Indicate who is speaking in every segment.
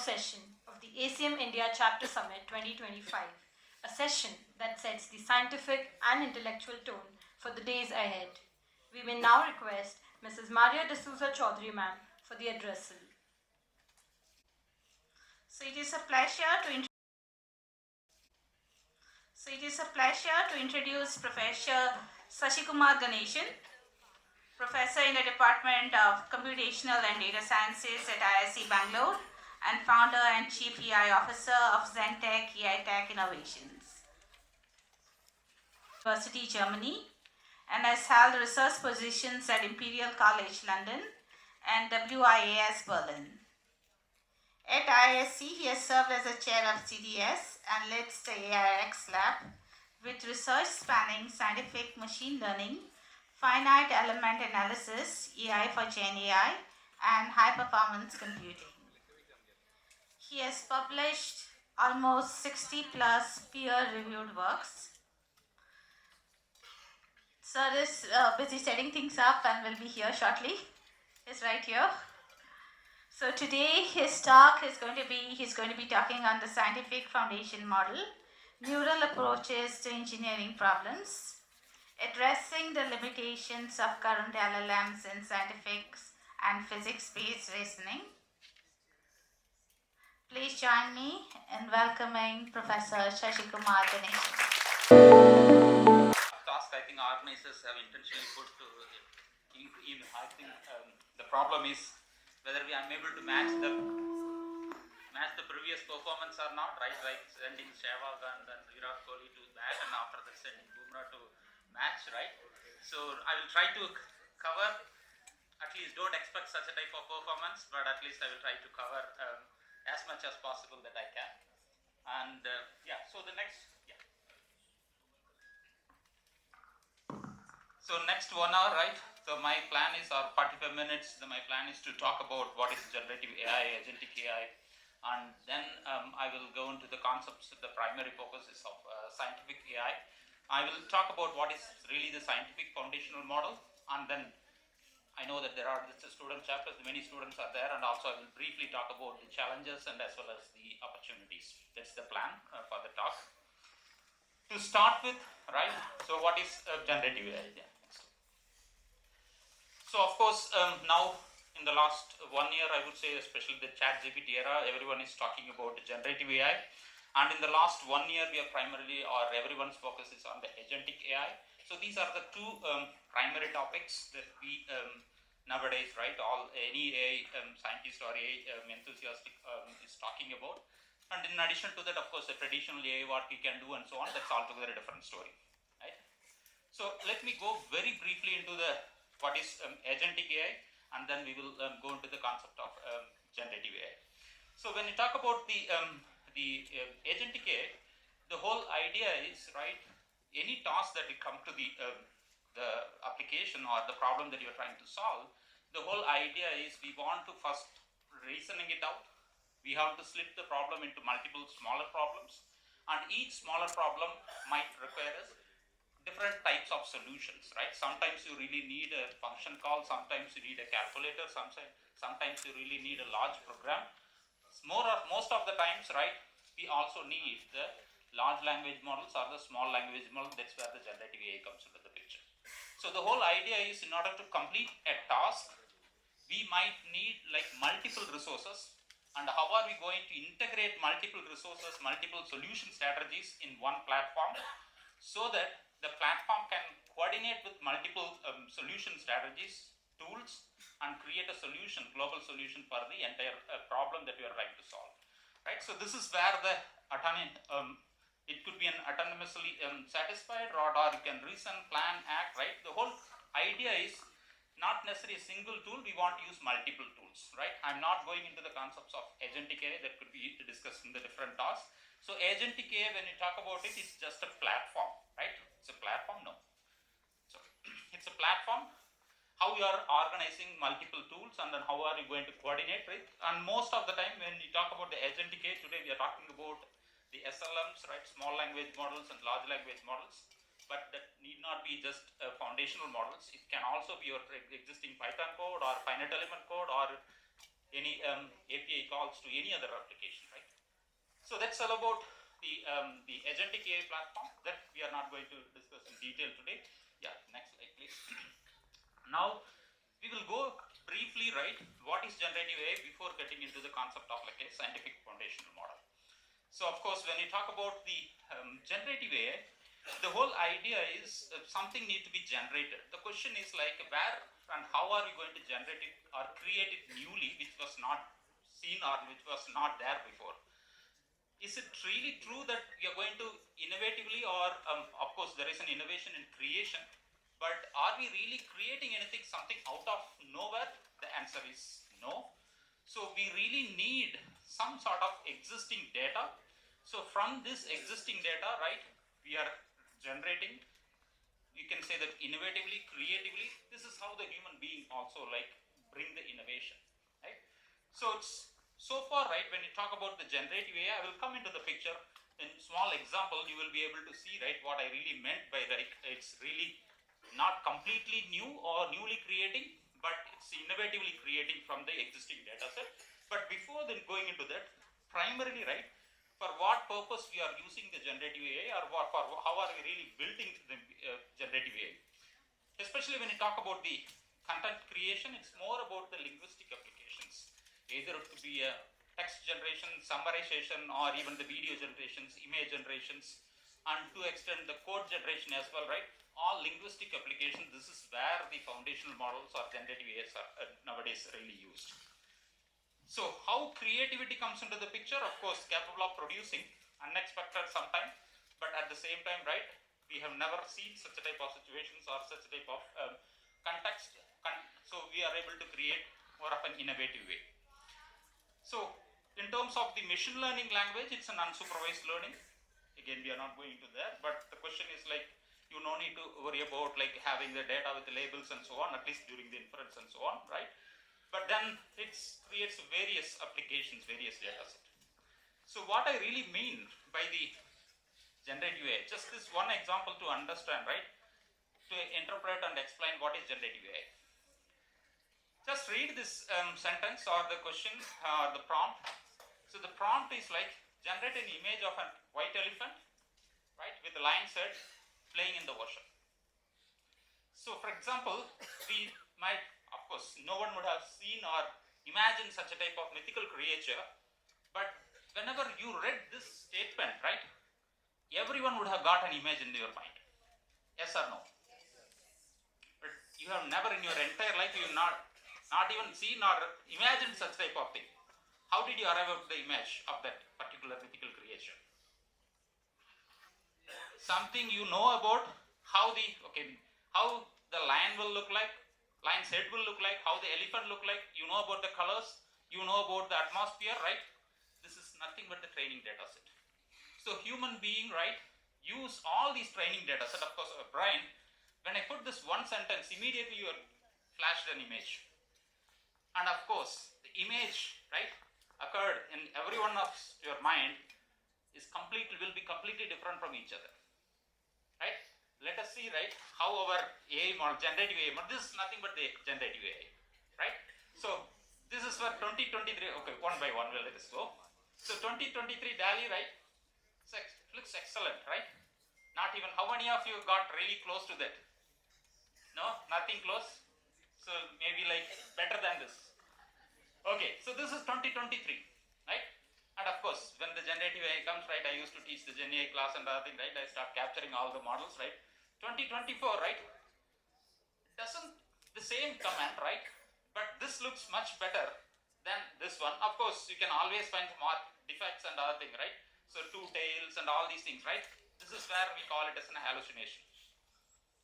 Speaker 1: session of the ACM India Chapter Summit 2025, a session that sets the scientific and intellectual tone for the days ahead. We may now request Mrs. Maria D'Souza Chaudhary ma'am for the address.
Speaker 2: So it is a pleasure to introduce Professor SASHIKUMAAR GANESAN, Professor in the Department of Computational and Data Sciences at IISc Bangalore and Founder and Chief EI Officer of Zentech EI Tech Innovations, University, Germany, and has held research positions at Imperial College London and WIAS Berlin. At IISc, he has served as a chair of CDS and leads the AIX lab with research spanning scientific machine learning, finite element analysis, AI for Gen AI, and high performance computing. He has published almost 60 plus peer-reviewed works. Sir is busy setting things up and will be here shortly. He's right here. So today his talk is he's going to be talking on the scientific foundation model, neural approaches to engineering problems, addressing the limitations of current LLMs in scientific and physics-based reasoning. Please join me in welcoming Professor SASHIKUMAAR GANESAN.
Speaker 3: Task I think organizers have intentionally put to even I think the problem is whether we are able to match the previous performance or not, right? Like sending Sehwag and then Virat Kohli to bat, and after that sending Bumrah to match, right? So I will try to cover, at least don't expect such a type of performance, but at least I will try to cover as much as possible that I can. And so the next, So next 1 hour, right? So my plan is, or 45 minutes, my plan is to talk about what is generative AI, agentic AI, and then I will go into the concepts. The primary focus is of scientific AI. I will talk about what is really the scientific foundational model, and then I know that there are student chapters, many students are there, and also I will briefly talk about the challenges and as well as the opportunities. That's the plan for the talk. To start with, right, so what is generative AI? Yeah. So of course, now in the last 1 year, I would say, especially the ChatGPT era, everyone is talking about generative AI. And in the last 1 year, we are primarily, or everyone's focus is on the agentic AI. So these are the two primary topics that we nowadays, right, any AI scientist or AI enthusiastic is talking about. And in addition to that, of course, the traditional AI, what we can do and so on, that's altogether a different story, right? So let me go very briefly into what is agentic AI, and then we will go into the concept of generative AI. So when you talk about the agentic AI, the whole idea is, right, any task that you come to the application or the problem that you're trying to solve, the whole idea is we want to first reasoning it out. We have to split the problem into multiple smaller problems, and each smaller problem might require different types of solutions, right? Sometimes you really need a function call, sometimes you need a calculator, sometimes you really need a large program. Most of the times, right, we also need the large language models or the small language model. That's where the generative AI comes into the picture. So the whole idea is, in order to complete a task, we might need like multiple resources. And how are we going to integrate multiple resources, multiple solution strategies in one platform, so that the platform can coordinate with multiple solution strategies, tools, and create a solution, global solution for the entire problem that you are trying to solve, right? So this is where the it could be an autonomously satisfied, or you can reason, plan, act, right? The whole idea is not necessarily a single tool. We want to use multiple tools, right? I'm not going into the concepts of agentic AI that could be discussed in the different tasks. So agentic AI, when you talk about it, it's just a platform, right? It's a platform, no. So it's a platform. How you are organizing multiple tools, and then how are you going to coordinate, right? And most of the time when you talk about the agentic AI, today we are talking about the SLMs, right? Small language models and large language models. But that need not be just foundational models. It can also be your existing Python code or finite element code or any API calls to any other application, right? So that's all about the agentic AI platform that we are not going to discuss in detail today. Yeah, next slide, please. Now, we will go briefly, right, what is generative AI before getting into the concept of like a scientific foundational model. So, of course, when you talk about the generative AI, the whole idea is something need to be generated. The question is like where and how are you going to generate it or create it newly, which was not seen or which was not there before. Is it really true that we are going to innovatively, or of course there is an innovation in creation, but are we really creating anything, something out of nowhere? The answer is no. So we really need some sort of existing data. So from this existing data, right, we are generating, you can say that innovatively, creatively. This is how the human being also like bring the innovation, right? So it's so far, right, when you talk about the generative AI, I will come into the picture. In small example, you will be able to see, right, what I really meant by like it's really not completely new or newly creating, but it's innovatively creating from the existing data set. But before then going into that, primarily, right, for what purpose we are using the generative AI, or what, for how are we really building the generative AI? Especially when you talk about the content creation, it's more about the linguistic applications. Either it could be a text generation, summarization, or even the video generations, image generations, and to extend the code generation as well, right? All linguistic applications, this is where the foundational models or generative AIs are nowadays really used. So how creativity comes into the picture? Of course, capable of producing unexpected sometime, but at the same time, right, we have never seen such a type of situations or such a type of context. So we are able to create more of an innovative way. So in terms of the machine learning language, it's an unsupervised learning. Again, we are not going to there, but the question is like, you no need to worry about like having the data with the labels and so on, at least during the inference and so on, right? But then it creates various applications, various data set. So what I really mean by the generative AI, just this one example to understand, right? To interpret and explain what is generative AI. Just read this sentence or the question or the prompt. So the prompt is like, generate an image of a white elephant, right, with the lion head playing in the ocean. So for example, we might, of course, no one would have seen or imagined such a type of mythical creature, but whenever you read this statement, right, everyone would have got an image in your mind. Yes or no? But you have never in your entire life, you have not even seen or imagined such type of thing. How did you arrive at the image of that particular mythical creature? Something you know about how the lion will look like, lion's head will look like, how the elephant look like, you know about the colors, you know about the atmosphere, right? This is nothing but the training data set. So human being, right, use all these training data set, of course, our brain. When I put this one sentence, immediately you are flashed an image. And of course, the image, right, occurred in every one of your mind will be completely different from each other, right? Let us see, right, how our AI model, generative AI model, this is nothing but the generative AI, right? So this is for 2023, okay, one by one, we'll let us go. So 2023 DALI, right, looks excellent, right? Not even, how many of you got really close to that? No, nothing close. So maybe like better than this. Okay, so this is 2023, right? And of course, when the generative AI comes, right, I used to teach the Gen AI class and other thing, right? I start capturing all the models, right? 2024, right? Doesn't the same command, right? But this looks much better than this one. Of course, you can always find more defects and other thing, right? So two tails and all these things, right? This is where we call it as an hallucination,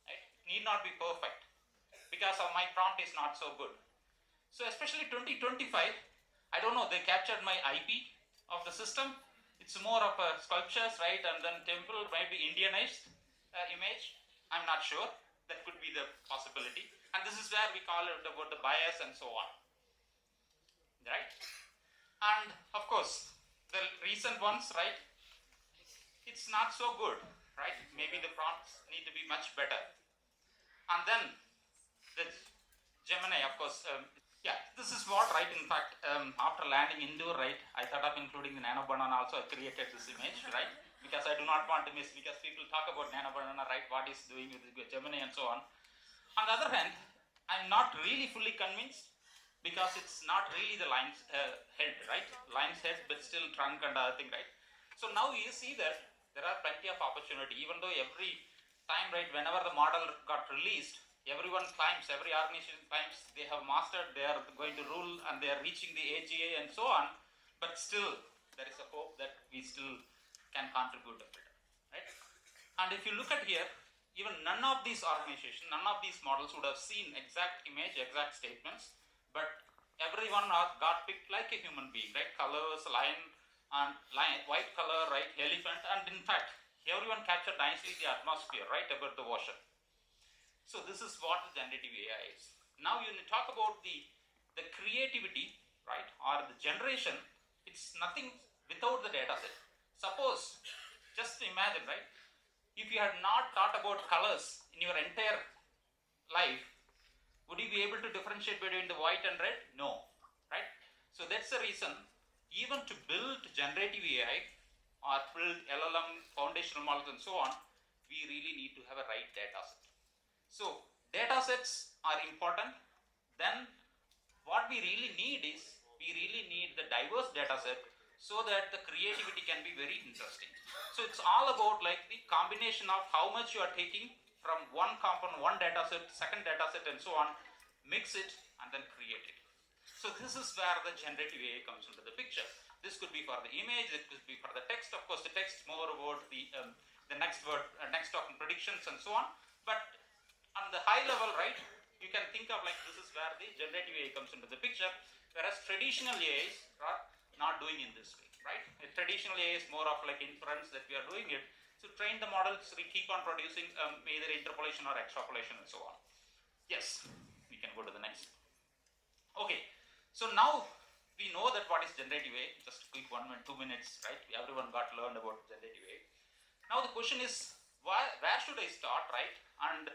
Speaker 3: right? It need not be perfect because of my prompt is not so good. So especially 2025, I don't know, they captured my IP of the system. It's more of a sculptures, right? And then temple, maybe Indianized image. I'm not sure. That could be the possibility. And this is where we call it about the bias and so on, right? And of course, the recent ones, right? It's not so good, right? Maybe the prompts need to be much better. And then the Gemini, of course, Yeah, this is what, right? In fact, after landing Indore, right, I thought of including the nano banana also. I created this image, right? Because I do not want to miss, because people talk about nano banana, right? What is doing with Gemini and so on. On the other hand, I'm not really fully convinced because it's not really the lion's head, right? Lion's head, but still trunk and other thing, right? So now you see that there are plenty of opportunity, even though every time, right, whenever the model got released, everyone claims, every organization claims they have mastered, they are going to rule and they are reaching the AGA and so on, but still there is a hope that we still can contribute a bit, right? And if you look at here, even none of these organizations, none of these models would have seen exact image, exact statements, but everyone got picked like a human being, right? Colors, lion, and lion, white color, right? Elephant, and in fact, everyone captured nicely the atmosphere, right, about the ocean. So this is what the generative AI is. Now you talk about the creativity, right, or the generation. It's nothing without the data set. Suppose, just imagine, right, if you had not thought about colors in your entire life, would you be able to differentiate between the white and red? No, right? So that's the reason, even to build generative AI or build LLM foundational models and so on, we really need to have a right data set. So data sets are important. Then what we really need is, we really need the diverse data set so that the creativity can be very interesting. So it's all about like the combination of how much you are taking from one component, one data set, second data set and so on, mix it and then create it. So this is where the generative AI comes into the picture. This could be for the image, it could be for the text. Of course, the text more about the next word, next token predictions and so on. But on the high level, right, you can think of like this is where the generative AI comes into the picture, whereas traditional AIs are not doing in this way, right? A traditional AI is more of like inference that we are doing it. So train the models, we keep on producing either interpolation or extrapolation and so on. Yes, we can go to the next. Okay, so now we know that what is generative AI. Just quick 1 minute, 2 minutes, right? Everyone got learned about generative AI. Now the question is, where should I start, right? And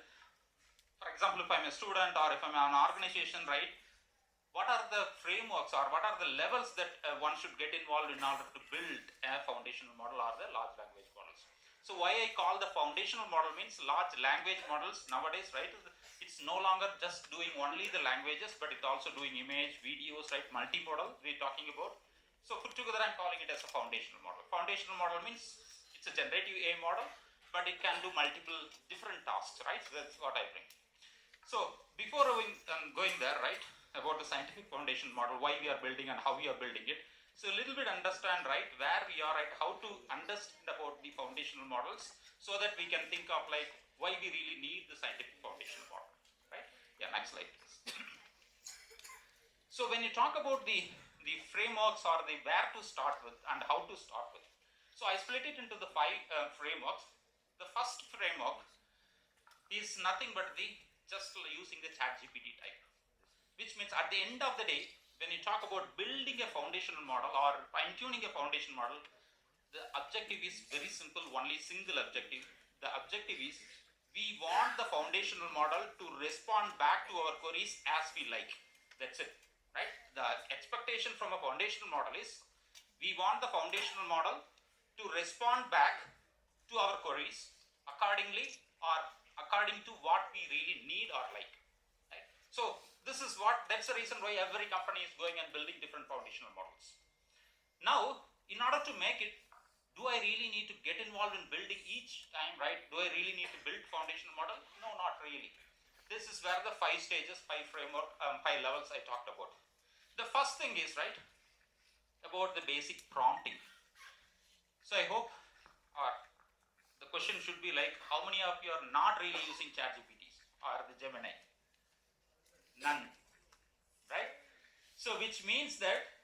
Speaker 3: for example, if I'm a student or if I'm an organization, right, what are the frameworks or what are the levels that one should get involved in order to build a foundational model or the large language models? So why I call the foundational model means large language models nowadays, right? It's no longer just doing only the languages, but it's also doing image, videos, right? Multimodal we're talking about. So put together, I'm calling it as a foundational model. Foundational model means it's a generative AI model, but it can do multiple different tasks, right? So that's what I bring. So before going there, right, about the scientific foundation model, why we are building and how we are building it. So a little bit understand, right, where we are, right, how to understand about the foundational models so that we can think of like why we really need the scientific foundation model, right? Yeah, next slide please. So when you talk about the frameworks or the where to start with and how to start with. So I split it into the 5 frameworks. The first framework is nothing but the just using the ChatGPT type, which means at the end of the day, when you talk about building a foundational model or fine-tuning a foundation model, the objective is very simple, only single objective. The objective is we want the foundational model to respond back to our queries as we like. That's it, right? The expectation from a foundational model is we want the foundational model to respond back to our queries accordingly or according to what we really need or like, right? So this is what, that's the reason why every company is going and building different foundational models. Now, in order to make it, do I really need to get involved in building each time, right? Do I really need to build foundational model? No, not really. This is where the 5 stages, 5 framework, 5 levels I talked about. The first thing is, right, about the basic prompting. So I hope, or the question should be like, how many of you are not really using ChatGPT or the Gemini? None, right? So which means that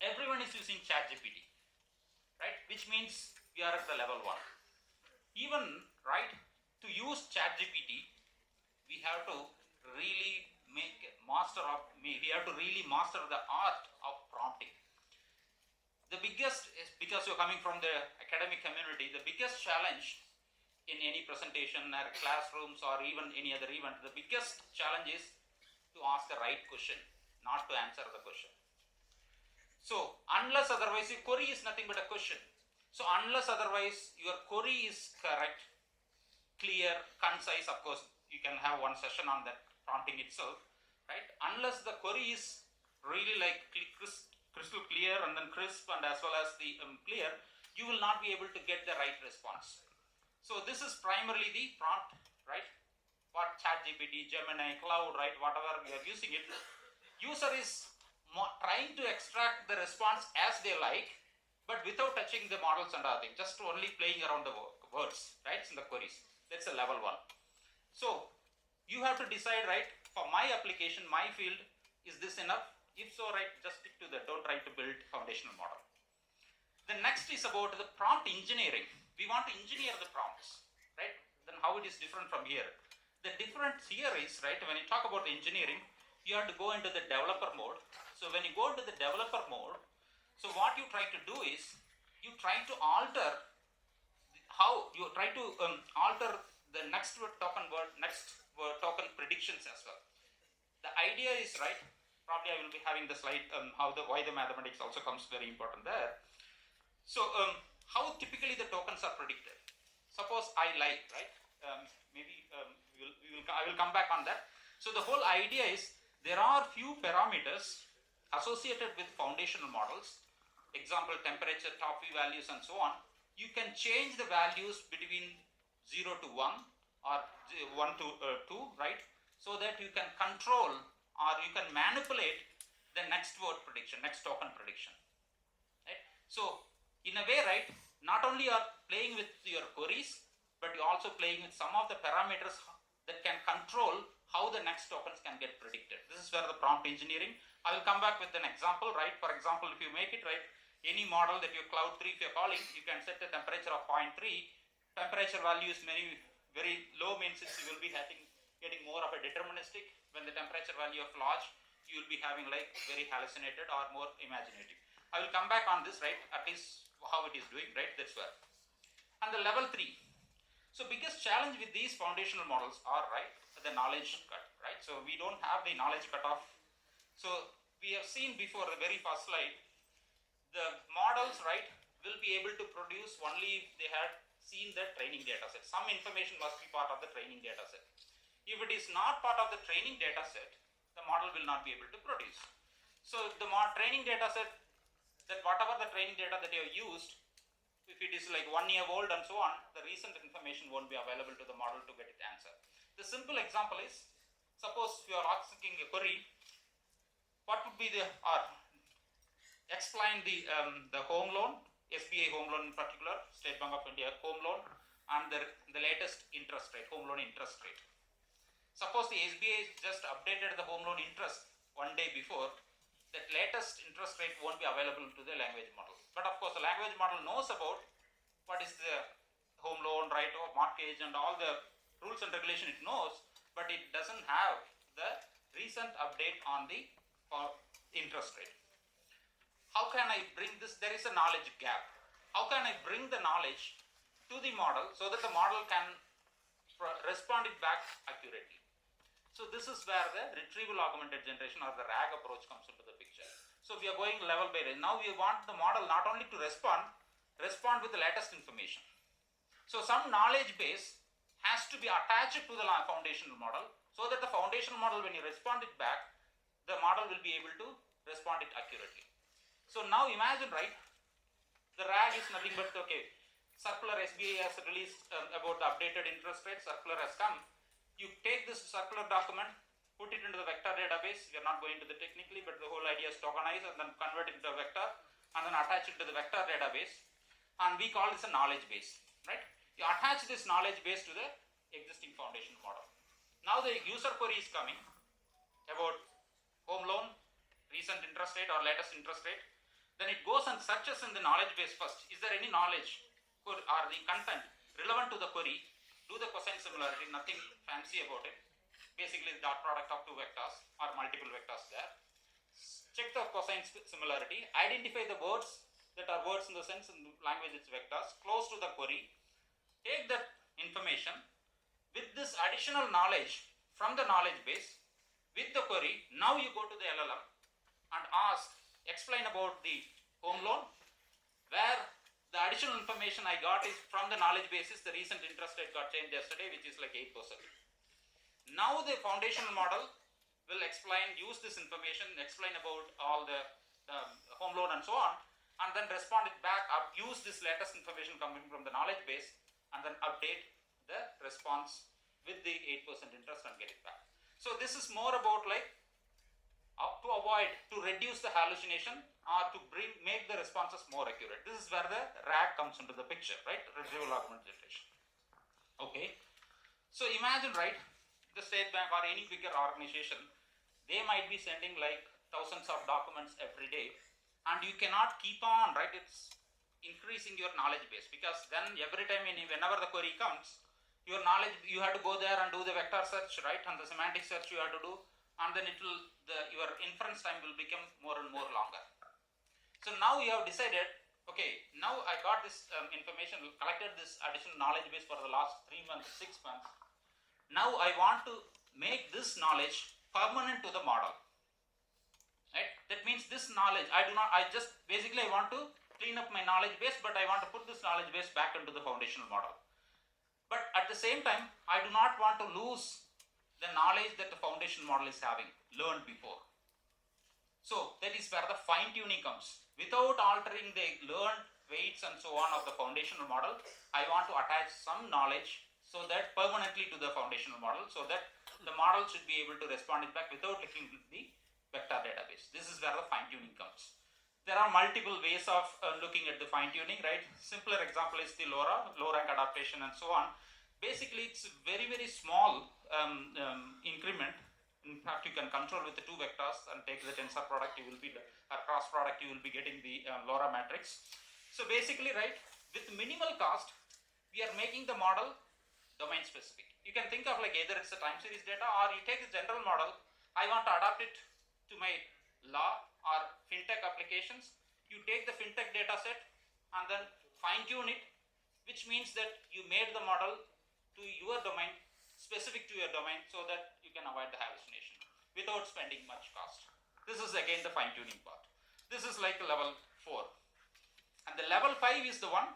Speaker 3: everyone is using ChatGPT, right? Which means we are at the level 1. Even, right, to use ChatGPT, we have to really we have to really master the art of prompting. The biggest is, because you're coming from the academic community, the biggest challenge in any presentation or classrooms or even any other event, the biggest challenge is to ask the right question. not to answer the question. So unless otherwise, your query is nothing but a question. So unless otherwise your query is correct, clear, concise, of course you can have one session on that prompting itself, right? Unless the query is really like crystal clear and then crisp and as well as the clear, you will not be able to get the right response. So this is primarily the prompt, right? What ChatGPT, Gemini, Cloud, right? Whatever we are using it, user is trying to extract the response as they like, but without touching the models and other things, just only playing around the words, right, in the queries. That's a level 1. So you have to decide, right, for my application, my field, is this enough? If so, right, just stick to that. Don't try to build foundational model. The next is about the prompt engineering. We want to engineer the prompts, right? Then how it is different from here? The difference here is, right, when you talk about engineering, you have to go into the developer mode. So when you go into the developer mode, so what you try to do is, you try to alter alter the next token token predictions as well. The idea is, right, probably I will be having the slide why the mathematics also comes very important there. So how typically the tokens are predicted. Suppose I like, right, I will come back on that. So the whole idea is, there are few parameters associated with foundational models, example temperature, top V values and so on. You can change the values between 0 to 1 or 1 to 2, right, so that you can control or you can manipulate the next word prediction, next token prediction, right? So in a way, right, not only are playing with your queries, but you're also playing with some of the parameters that can control how the next tokens can get predicted. This is where the prompt engineering. I will come back with an example, right? For example, if you make it, right, any model that your Cloud 3, if you're calling, you can set the temperature of 0.3. Temperature value is very low, means you will be getting more of a deterministic. When the temperature value of large, you will be having like very hallucinated or more imaginative. I will come back on this, right, at least how it is doing, right, that's where. And the level 3. So biggest challenge with these foundational models are, right, the knowledge cut, right? So we don't have the knowledge cutoff. So we have seen before the very first slide, the models, right, will be able to produce only if they had seen the training data set. Some information must be part of the training data set. If it is not part of the training data set, the model will not be able to produce. So the training data set, that whatever the training data that you have used, if it is like 1 year old and so on, the recent information won't be available to the model to get it answer. The simple example is, suppose you are asking a query, what would be explain the home loan, SBI home loan in particular, State Bank of India home loan, and the latest interest rate, home loan interest rate. Suppose the SBI just updated the home loan interest 1 day before, that latest interest rate won't be available to the language model. But of course the language model knows about what is the home loan, right, or mortgage and all the rules and regulation it knows, but it doesn't have the recent update on the interest rate. How can I bring this? There is a knowledge gap. How can I bring the knowledge to the model so that the model can respond it back accurately? So this is where the retrieval augmented generation or the RAG approach comes into the picture. So we are going level by level. Now we want the model not only to respond with the latest information. So some knowledge base has to be attached to the foundational model so that the foundational model, when you respond it back, the model will be able to respond it accurately. So now imagine, right, the RAG is nothing but, okay, circular SBI has released about the updated interest rate, circular has come. You take this circular document, put it into the vector database. We are not going to the technically, but the whole idea is tokenize and then convert it into a vector and then attach it to the vector database, and we call this a knowledge base, right? You attach this knowledge base to the existing foundation model. Now the user query is coming about home loan, recent interest rate or latest interest rate. Then it goes and searches in the knowledge base first. Is there any knowledge or the content relevant to the query? Do the cosine similarity, nothing fancy about it. Basically the dot product of two vectors or multiple vectors there. Check the cosine similarity, identify the words that are words in the sense in the language it's vectors, close to the query, take that information with this additional knowledge from the knowledge base with the query. Now you go to the LLM and asked, explain about the home loan, where the additional information I got is from the knowledge basis, the recent interest rate got changed yesterday, which is like 8%. Now the foundational model will explain, use this information, explain about all the home loan and so on, and then respond it back, use this latest information coming from the knowledge base, and then update the response with the 8% interest and get it back. So this is more about like to avoid, to reduce the hallucination or to make the responses more accurate. This is where the RAG comes into the picture, right? Retrieval augmented generation. Okay. So imagine, right, the State Bank or any bigger organization, they might be sending like thousands of documents every day, and you cannot keep on, right? It's increasing your knowledge base, because then every time whenever the query comes, your knowledge, you have to go there and do the vector search, right, and the semantic search you have to do, and then it will, your inference time will become more and more longer. So now you have decided, okay, now I got this information, collected this additional knowledge base for the last 3 months, 6 months. Now I want to make this knowledge permanent to the model, right? That means this knowledge, I want to clean up my knowledge base, but I want to put this knowledge base back into the foundational model. But at the same time, I do not want to lose the knowledge that the foundation model is having learned before. So that is where the fine tuning comes. Without altering the learned weights and so on of the foundational model, I want to attach some knowledge so that permanently to the foundational model, so that the model should be able to respond it back without looking at the vector database. This is where the fine tuning comes. There are multiple ways of looking at the fine tuning, right? Simpler example is the LoRa, low rank adaptation and so on. Basically, it's very, very small increment. In fact, you can control with the two vectors and take the tensor product, you will be, or cross product, you will be getting the LoRa matrix. So basically, right, with minimal cost, we are making the model domain specific. You can think of like either it's a time series data, or you take the general model, I want to adapt it to my law or fintech applications. You take the fintech data set and then fine tune it, which means that you made the model to your domain, specific to your domain, so that you can avoid the hallucination without spending much cost. This is again the fine tuning part. This is like level 4. And the level 5 is the one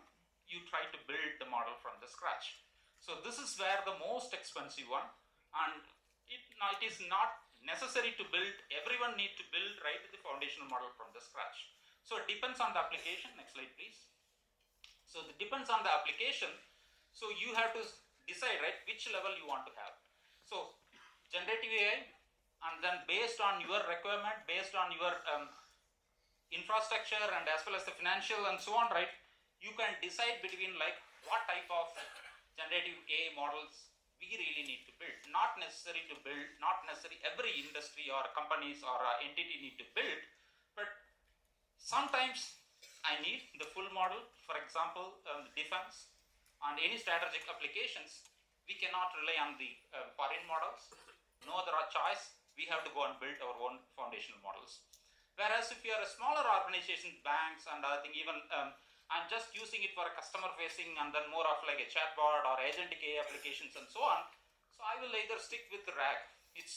Speaker 3: you try to build the model from the scratch. So this is where the most expensive one, and it is not necessary to build, everyone need to build right the foundational model from the scratch. So it depends on the application. Next slide please. So it depends on the application. So you have to decide, right, which level you want to have. So generative AI, and then based on your requirement, based on your infrastructure and as well as the financial and so on, right, you can decide between like what type of generative AI models we really need to build. Not necessary to build, not necessary every industry or companies or entity need to build, but sometimes I need the full model. For example, defense and any strategic applications, we cannot rely on the foreign models. No other choice, we have to go and build our own foundational models. Whereas if you are a smaller organization, banks and other thing, even I'm just using it for a customer facing and then more of like a chatbot or agentic AI applications and so on. So I will either stick with the RAG. It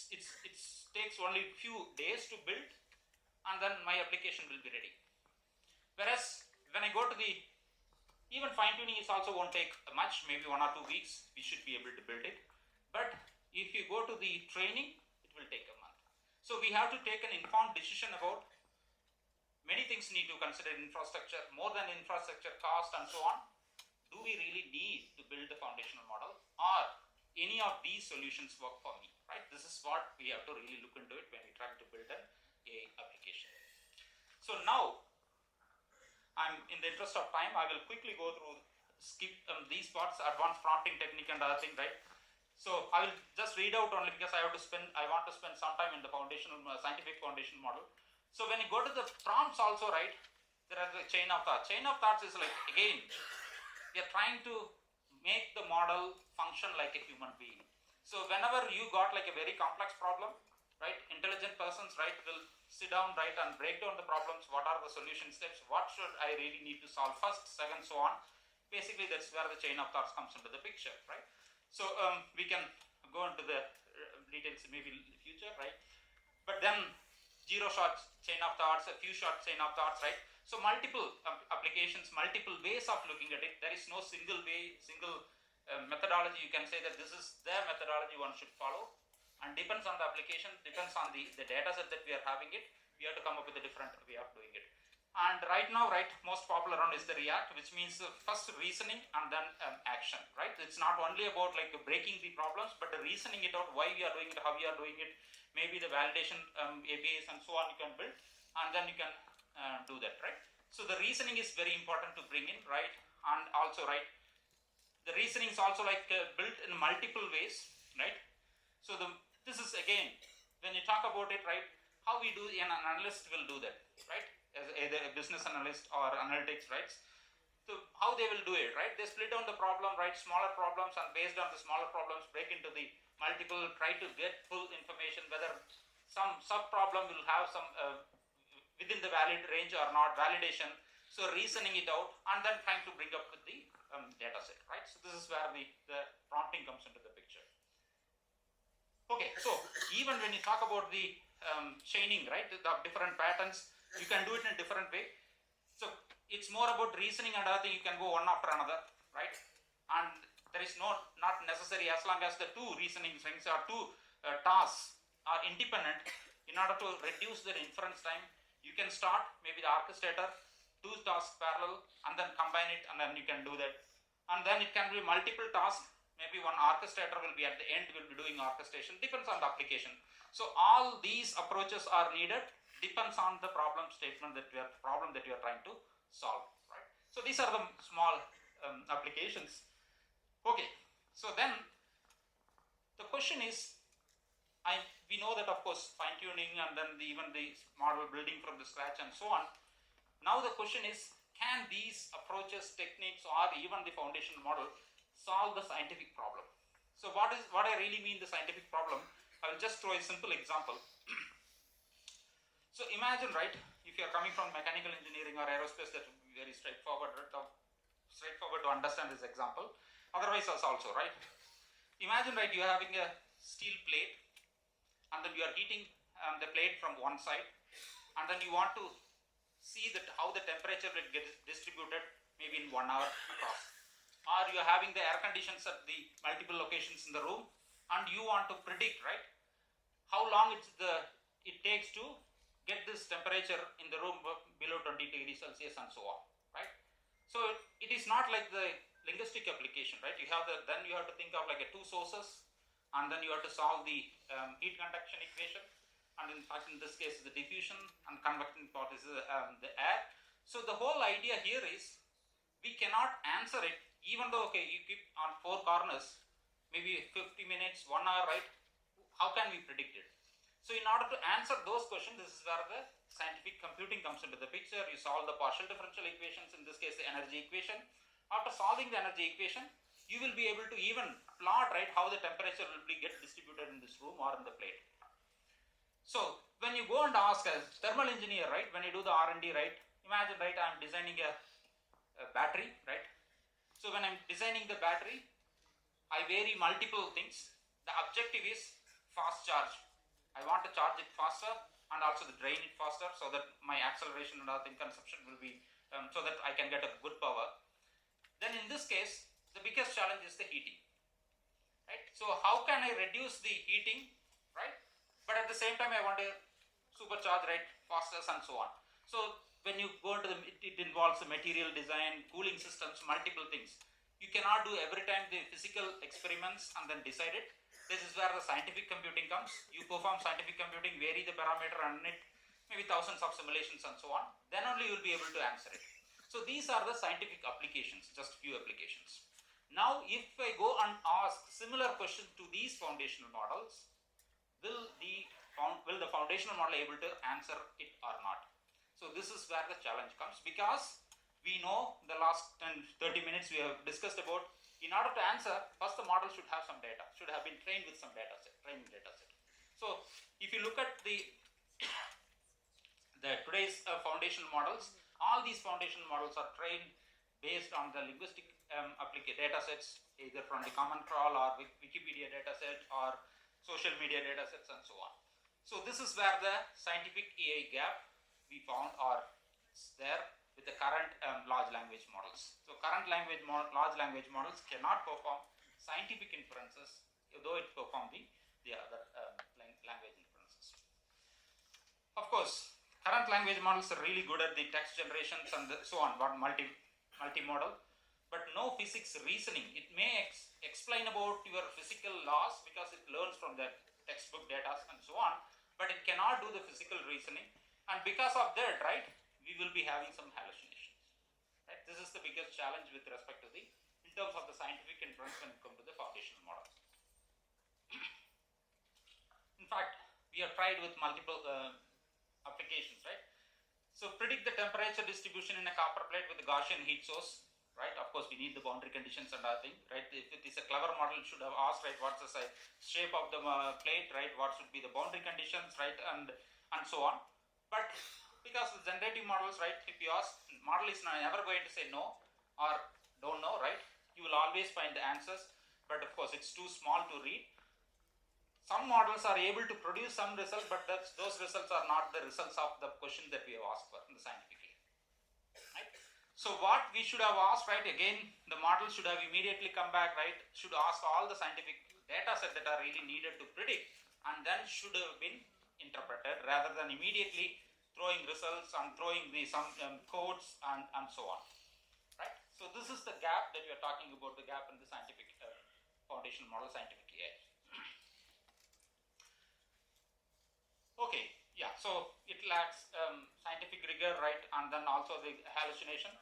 Speaker 3: takes only few days to build, and then my application will be ready. Whereas when I go to the, even fine tuning is also won't take much, maybe 1 or 2 weeks, we should be able to build it. But if you go to the training, it will take a month. So we have to take an informed decision about many things. Need to consider infrastructure, more than infrastructure cost and so on. Do we really need to build the foundational model, or any of these solutions work for me, right? This is what we have to really look into it when we try to build an AI application. So now, in the interest of time, I will quickly go through, skip these parts, advanced prompting technique and other thing, right? So I will just read out only because I want to spend some time in the foundational, scientific foundation model. So when you go to the prompts also, right, there is a chain of thought. Chain of thoughts is like, again, we are trying to make the model function like a human being. So whenever you got like a very complex problem, right, intelligent persons, right, will sit down, right, and break down the problems. What are the solution steps? What should I really need to solve first, second, so on. Basically, that's where the chain of thoughts comes into the picture, right? So we can go into the details maybe in the future, right? But then zero shot chain of thoughts, a few shot chain of thoughts, right? So multiple applications, multiple ways of looking at it. There is no single way, single methodology. You can say that this is the methodology one should follow, and depends on the application, depends on the data set that we are having it. We have to come up with a different way of doing it. And right now, right, most popular one is the React, which means first reasoning and then action, right? It's not only about like breaking the problems, but the reasoning it out, why we are doing it, how we are doing it, maybe the validation APIs and so on you can build, and then you can do that, right? So the reasoning is very important to bring in, right? And also, right, the reasoning is also like built in multiple ways, right? So this is again, when you talk about it, right, how we do, an analyst will do that, right? As either a business analyst or analytics, right? So how they will do it, right? They split down the problem, right? Smaller problems, and based on the smaller problems, break into the multiple, try to get full information, whether some sub problem will have some within the valid range or not, validation. So reasoning it out and then trying to bring up with the data set, right? So this is where the prompting comes into the picture. Okay, so even when you talk about the chaining, right, the different patterns, you can do it in a different way. So it's more about reasoning and other thing, you can go one after another, right? And there is not necessary, as long as the two reasoning strings or two tasks are independent. In order to reduce the inference time, you can start maybe the orchestrator, two tasks parallel, and then combine it, and then you can do that. And then it can be multiple tasks. Maybe one orchestrator will be at the end, will be doing orchestration, depends on the application. So all these approaches are needed, depends on the problem statement that you are trying to solve, right? So these are the small applications. Okay, so then the question is, we know that of course fine tuning and then even the model building from the scratch and so on. Now the question is, can these approaches, techniques, or even the foundational model solve the scientific problem? So what I really mean the scientific problem, I will just throw a simple example. So imagine, right, if you are coming from mechanical engineering or aerospace, that would be very straightforward to understand this example. Otherwise also, right? Imagine, right, you are having a steel plate and then you are heating the plate from one side, and then you want to see that how the temperature will get distributed maybe in 1 hour across. Or you are having the air conditions at the multiple locations in the room, and you want to predict, right, how long it takes to get this temperature in the room below 20 degrees Celsius and so on, right? So it is not like the linguistic application, right? Then you have to think of like two sources, and then you have to solve the heat conduction equation, and in fact in this case the diffusion, and convecting part is the air. So the whole idea here is, we cannot answer it, even though okay, you keep on 4 corners, maybe 50 minutes, 1 hour, right? How can we predict it? So in order to answer those questions, this is where the scientific computing comes into the picture. You solve the partial differential equations, in this case the energy equation. After solving the energy equation, you will be able to even plot, right, how the temperature will get distributed in this room or in the plate. So when you go and ask a thermal engineer, right, when you do the R&D, right, imagine, right, I am designing a battery, right? So when I am designing the battery, I vary multiple things. The objective is fast charge. I want to charge it faster and also to drain it faster, so that my acceleration and other thing consumption will be so that I can get a good power. Then in this case, the biggest challenge is the heating, right? So how can I reduce the heating, right? But at the same time, I want to supercharge, right, faster and so on. So when you go into it involves the material design, cooling systems, multiple things. You cannot do every time the physical experiments and then decide it. This is where the scientific computing comes. You perform scientific computing, vary the parameter, run it, maybe thousands of simulations and so on. Then only you will be able to answer it. So these are the scientific applications, just few applications. Now, if I go and ask similar questions to these foundational models, will the foundational model able to answer it or not? So this is where the challenge comes, because we know the last 10-30 minutes we have discussed about, in order to answer, first the model should have some data, should have been trained with some training data set. So if you look at the today's foundational models, all these foundational models are trained based on the linguistic data sets, either from the Common Crawl or Wikipedia data set or social media data sets and so on. So this is where the scientific AI gap we found are there with the current large language models. So current large language models cannot perform scientific inferences, though it perform the other language inferences. Of course, current language models are really good at the text generations and so on, but multimodal, but no physics reasoning. It may explain about your physical laws because it learns from the textbook data and so on, but it cannot do the physical reasoning, and because of that, right, we will be having some hallucinations. Right? This is the biggest challenge with respect to in terms of the scientific inference when it comes to the foundational models. In fact, we have tried with multiple applications, right? So predict the temperature distribution in a copper plate with a Gaussian heat source, right? Of course, we need the boundary conditions and other thing, right? If it is a clever model, it should have asked, right, what's the shape of the plate, right? What should be the boundary conditions, right? And so on. But because the generative models, right, if you ask, model is never going to say no or don't know, right? You will always find the answers, but of course, it's too small to read. Some models are able to produce some results, but those results are not the results of the question that we have asked for in the scientifically. Right? So what we should have asked, right, again, the model should have immediately come back, right, should ask all the scientific data set that are really needed to predict, and then should have been interpreted rather than immediately throwing results and throwing some codes and so on. Right? So this is the gap that we are talking about, the gap in the scientific foundational model, scientific AI. Okay, yeah, so it lacks scientific rigor, right, and then also the hallucination,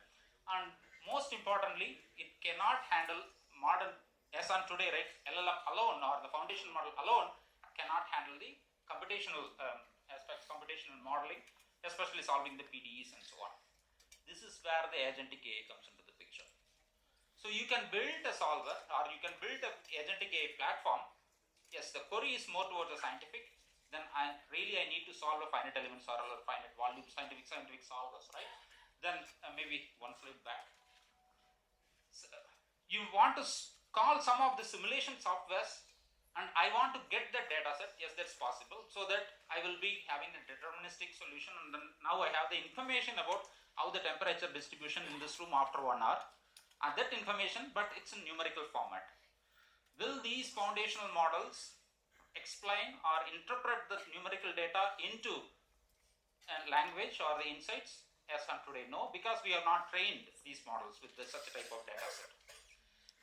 Speaker 3: and most importantly, it cannot handle modern, as on today, right, LLM alone or the foundational model alone cannot handle the computational aspects, computational modeling, especially solving the PDEs and so on. This is where the agentic AI comes into the picture. So you can build a solver or you can build a agentic AI platform. Yes, the query is more towards the scientific. Then I need to solve a finite element solver or finite volume scientific solvers, right? Then maybe one slide back. So, you want to call some of the simulation softwares, and I want to get the data set. Yes, that's possible. So that I will be having a deterministic solution, and then now I have the information about how the temperature distribution in this room after 1 hour, and that information, but it's in numerical format. Will these foundational models explain or interpret the numerical data into language or the insights? As on today, no, because we have not trained these models with such a type of data set.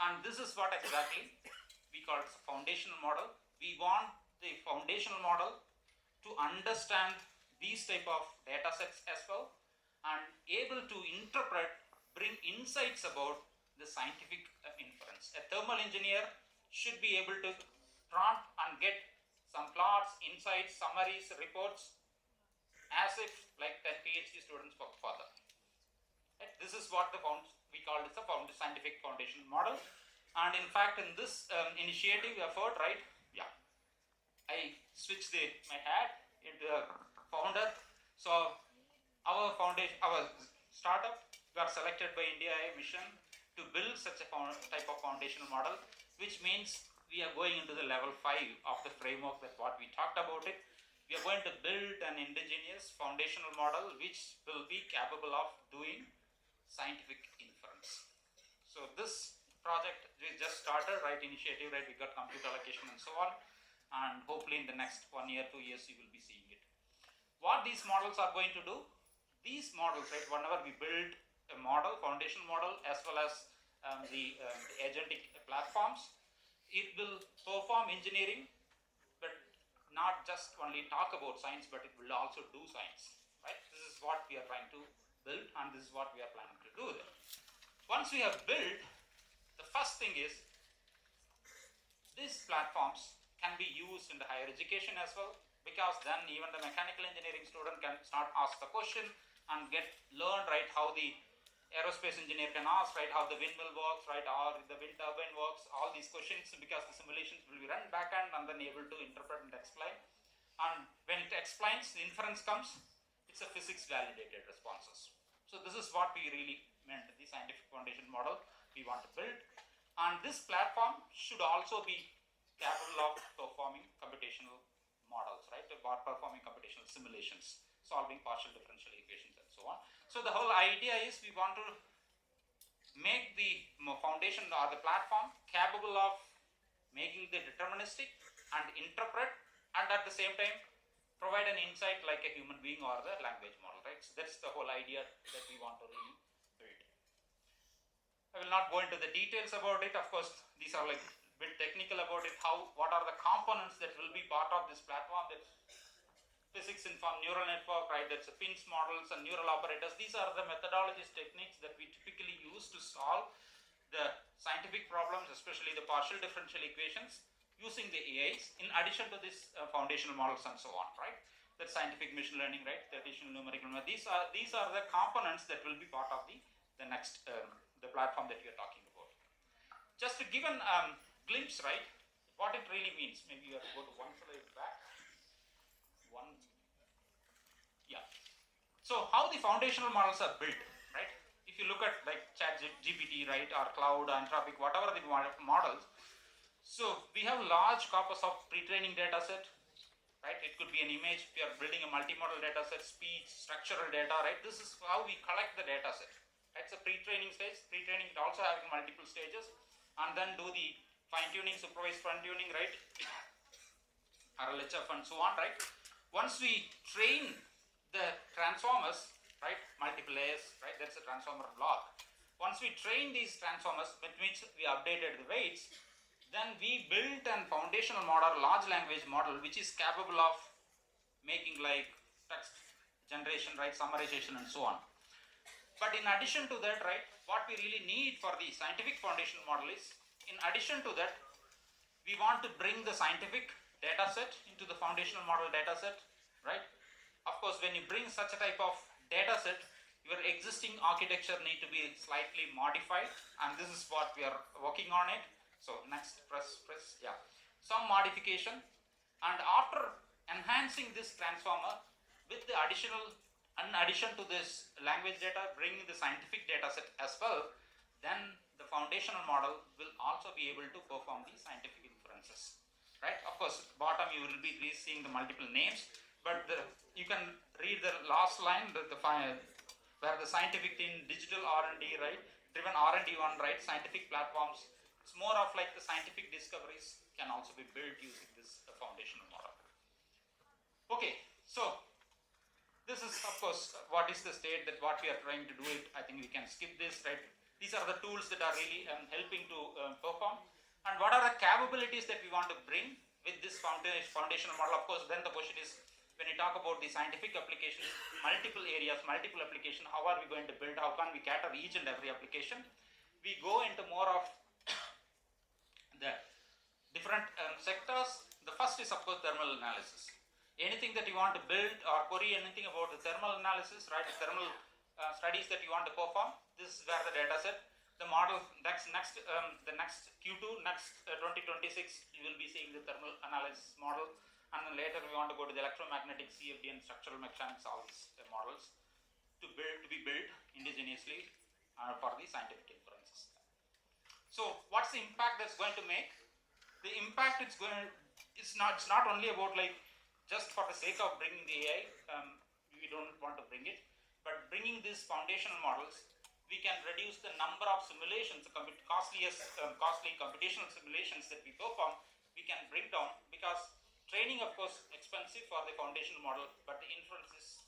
Speaker 3: And this is what exactly we call it a foundational model. We want the foundational model to understand these type of data sets as well and able to interpret, bring insights about the scientific inference. A thermal engineer should be able to prompt and get some plots, insights, summaries, reports as if like 10 PhD students work further. Right? This is what we call it the scientific foundation model. And in fact, in this initiative effort, right, yeah, I switched my hat into a founder. So our foundation, our startup got selected by India mission to build such a type of foundational model, which means we are going into the level 5 of the framework that what we talked about it. We are going to build an indigenous foundational model which will be capable of doing scientific inference. So this project we just started, right, initiative, right, we got computer allocation and so on, and hopefully in the next 1 year, 2 years, you will be seeing it. What these models are going to do, these models, right, whenever we build a model, foundational model, as well as the agentic platforms, it will perform engineering, but not just only talk about science, but it will also do science, right? This is what we are trying to build, and this is what we are planning to do there. Once we have built, the first thing is these platforms can be used in the higher education as well, because then even the mechanical engineering student can start ask the question and learn, right, how the aerospace engineer can ask, right, how the windmill works, right, or the wind turbine works, all these questions, because the simulations will be run backend and then able to interpret and explain. And when it explains, the inference comes, it's a physics validated responses. So this is what we really meant, the scientific foundation model we want to build. And this platform should also be capable of performing computational models, right? performing computational simulations, solving partial differential equations and so on. So the whole idea is we want to make the foundation or the platform capable of making the deterministic and interpret, and at the same time provide an insight like a human being or the language model, right? So that's the whole idea that we want to really build. I will not go into the details about it. Of course, these are like a bit technical about it. What are the components that will be part of this platform? That's physics informed neural network, right? That's the pins models and neural operators. These are the methodologies, techniques that we typically use to solve the scientific problems, especially the partial differential equations, using the AIs in addition to this foundational models and so on, right? That's scientific machine learning, right? The additional numerical. These are the components that will be part of the next the platform that we are talking about. Just to give an glimpse, right, what it really means. Maybe you have to go to one slide back. So how the foundational models are built, right? If you look at like ChatGPT, right, or Cloud, Anthropic, whatever the models, so we have large corpus of pre-training data set, right? It could be an image. We are building a multimodal data set, speech, structural data, right? This is how we collect the data set. It's a pre-training stage. Pre-training is also having multiple stages, and then do the fine-tuning, supervised fine-tuning, right? RLHF and so on, right? Once we train the transformers, right, multiple layers, right, that's a transformer block. Once we train these transformers, with which we updated the weights, then we built a foundational model, large language model, which is capable of making like text generation, right, summarization and so on. But in addition to that, right, what we really need for the scientific foundational model is, in addition to that, we want to bring the scientific data set into the foundational model data set, right? Of course, when you bring such a type of data set, your existing architecture need to be slightly modified, and this is what we are working on it. So next, press, yeah. Some modification, and after enhancing this transformer with the in addition to this language data, bringing the scientific data set as well, then the foundational model will also be able to perform the scientific inferences, right? Of course, bottom you will be seeing the multiple names, but you can read the last line, where the scientific team, digital R&D, right? Driven R&D one, right? Scientific platforms. It's more of like the scientific discoveries can also be built using this foundational model. Okay, so this is of course what is the state that what we are trying to do it. I think we can skip this, right? These are the tools that are really helping to perform. And what are the capabilities that we want to bring with this foundational model? Of course, then the question is, when we talk about the scientific applications, multiple areas, multiple applications, how are we going to build? How can we cater each and every application? We go into more of the different sectors. The first is of course thermal analysis. Anything that you want to build or query anything about the thermal analysis, right? Thermal studies that you want to perform. This is where the data set, the model. Next the next Q2, next 2026, you will be seeing the thermal analysis model. And then later we want to go to the electromagnetic, CFD, and structural mechanics, all these models to be built indigenously for the scientific inferences. So what's the impact that's going to make? The impact it's not only about like just for the sake of bringing the AI, we don't want to bring it, but bringing these foundational models, we can reduce the number of simulations, the costly computational simulations that we perform, we can bring down, because training, of course, expensive for the foundational model, but the inference is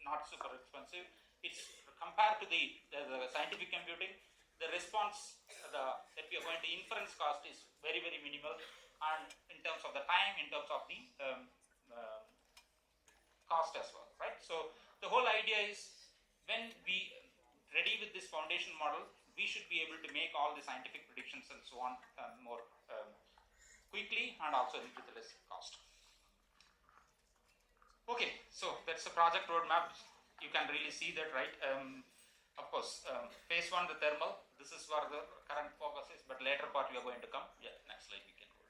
Speaker 3: not super expensive. It's compared to the scientific computing, the response that we are going to inference cost is very, very minimal, and in terms of the time, in terms of the cost as well, right? So the whole idea is, when we ready with this foundation model, we should be able to make all the scientific predictions and so on more quickly, and also with less cost. Okay, so that's the project roadmap. You can really see that, right? Of course, phase 1, the thermal. This is where the current focus is, but later part we are going to come. Yeah, next slide we can go.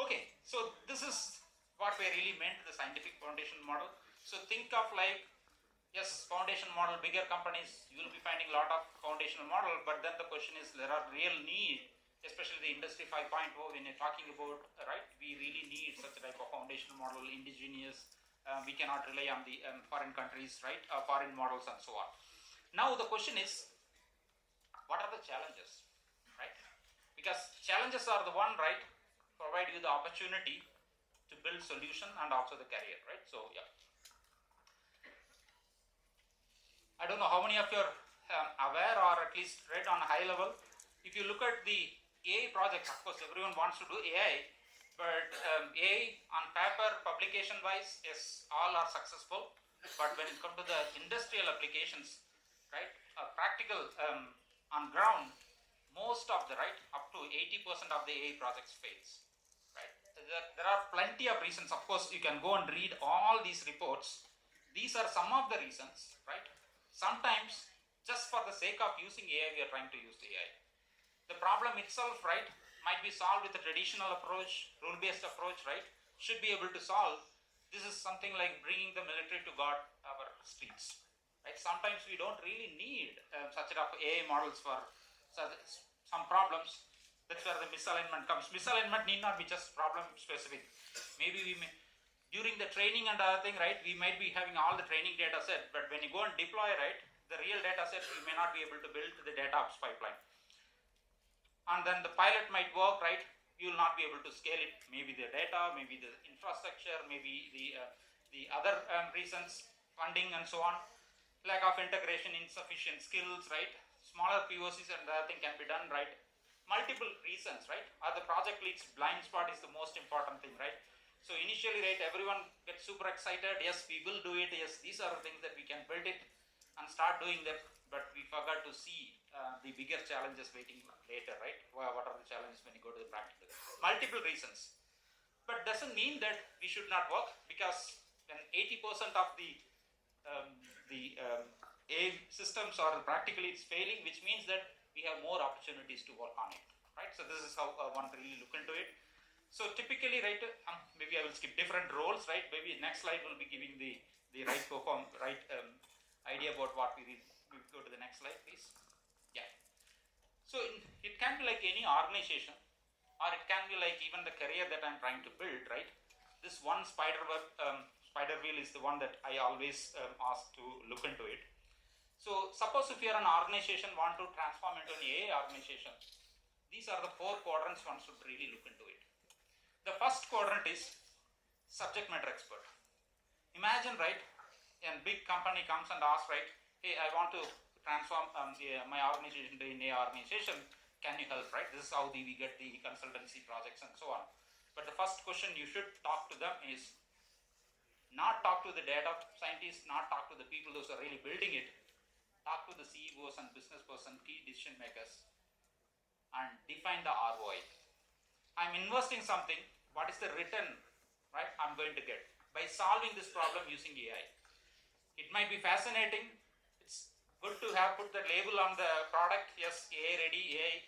Speaker 3: Okay, so this is what we really meant the scientific foundation model. So think of like, yes, foundation model, bigger companies, you will be finding a lot of foundational model, but then the question is, there are real need especially the Industry 5.0, when you're talking about, right, we really need such a type of foundational model, indigenous. We cannot rely on the foreign countries, right, foreign models and so on. Now the question is, what are the challenges, right? Because challenges are the one, right, provide you the opportunity to build solution and also the career, right? So yeah, I don't know how many of you are aware or at least read on a high level. If you look at the AI projects, of course everyone wants to do AI, but AI on paper, publication wise, yes, all are successful. But when it comes to the industrial applications, right, practical on ground, most of the, right, up to 80% of the AI projects fails, right? There are plenty of reasons. Of course, you can go and read all these reports. These are some of the reasons, right? Sometimes just for the sake of using AI, we are trying to use the AI. The problem itself, right, might be solved with a traditional approach, rule-based approach, right, should be able to solve. This is something like bringing the military to guard our streets, right? Sometimes we don't really need such a AI models for some problems. That's where the misalignment comes. Misalignment need not be just problem specific. Maybe we may, during the training and other thing, right, we might be having all the training data set, but when you go and deploy, right, the real data set, you may not be able to build the data ops pipeline. And then the pilot might work, right, you will not be able to scale it. Maybe the data, maybe the infrastructure, maybe the other reasons, funding and so on. Lack of integration, insufficient skills, right, smaller POCs and the other thing can be done, right. Multiple reasons, right, or the project lead's blind spot is the most important thing, right. So initially, right, everyone gets super excited, yes, we will do it, yes, these are the things that we can build it and start doing them, but we forgot to see the bigger challenges waiting later, right? What are the challenges when you go to the practical? Multiple reasons, but doesn't mean that we should not work, because when 80% of the AI systems or practically it's failing, which means that we have more opportunities to work on it, right? So this is how one really look into it. So typically, right, maybe I will skip different roles, right? Maybe next slide will be giving the right idea about what we read. We go to the next slide, please. Yeah. So it can be like any organization, or it can be like even the career that I'm trying to build, right? This one spider wheel is the one that I always ask to look into it. So suppose if you're an organization want to transform into an AI organization, these are the 4 quadrants one should really look into it. The first quadrant is subject matter expert. Imagine, right, a big company comes and asks, right, hey, I want to transform my organization to an AI organization. Can you help, right? This is how we get the consultancy projects and so on. But the first question you should talk to them is not talk to the data scientists, not talk to the people who are really building it. Talk to the CEOs and business person, key decision makers, and define the ROI. I'm investing something. What is the return, right, I'm going to get by solving this problem using AI? It might be fascinating. It's good to have put the label on the product. Yes, AI ready, AI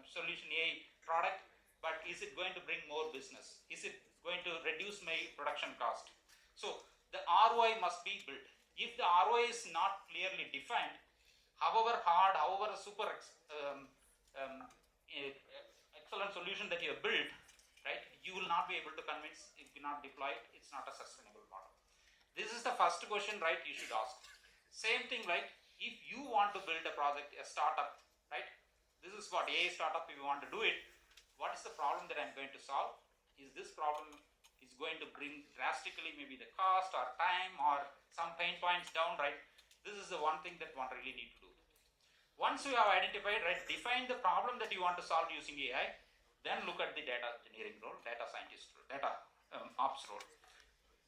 Speaker 3: solution, AI product. But is it going to bring more business? Is it going to reduce my production cost? So the ROI must be built. If the ROI is not clearly defined, however hard, however super excellent solution that you have built, right, you will not be able to convince. If you not deploy it, it's not a sustainable model. This is the first question, right, you should ask. Same thing, like if you want to build a project, a startup, right, this is what AI startup, if you want to do it, what is the problem that I'm going to solve? Is this problem is going to bring drastically maybe the cost or time or some pain points down, right? This is the one thing that one really need to do. Once you have identified, right, define the problem that you want to solve using AI, then look at the data engineering role, data scientist role, data ops role.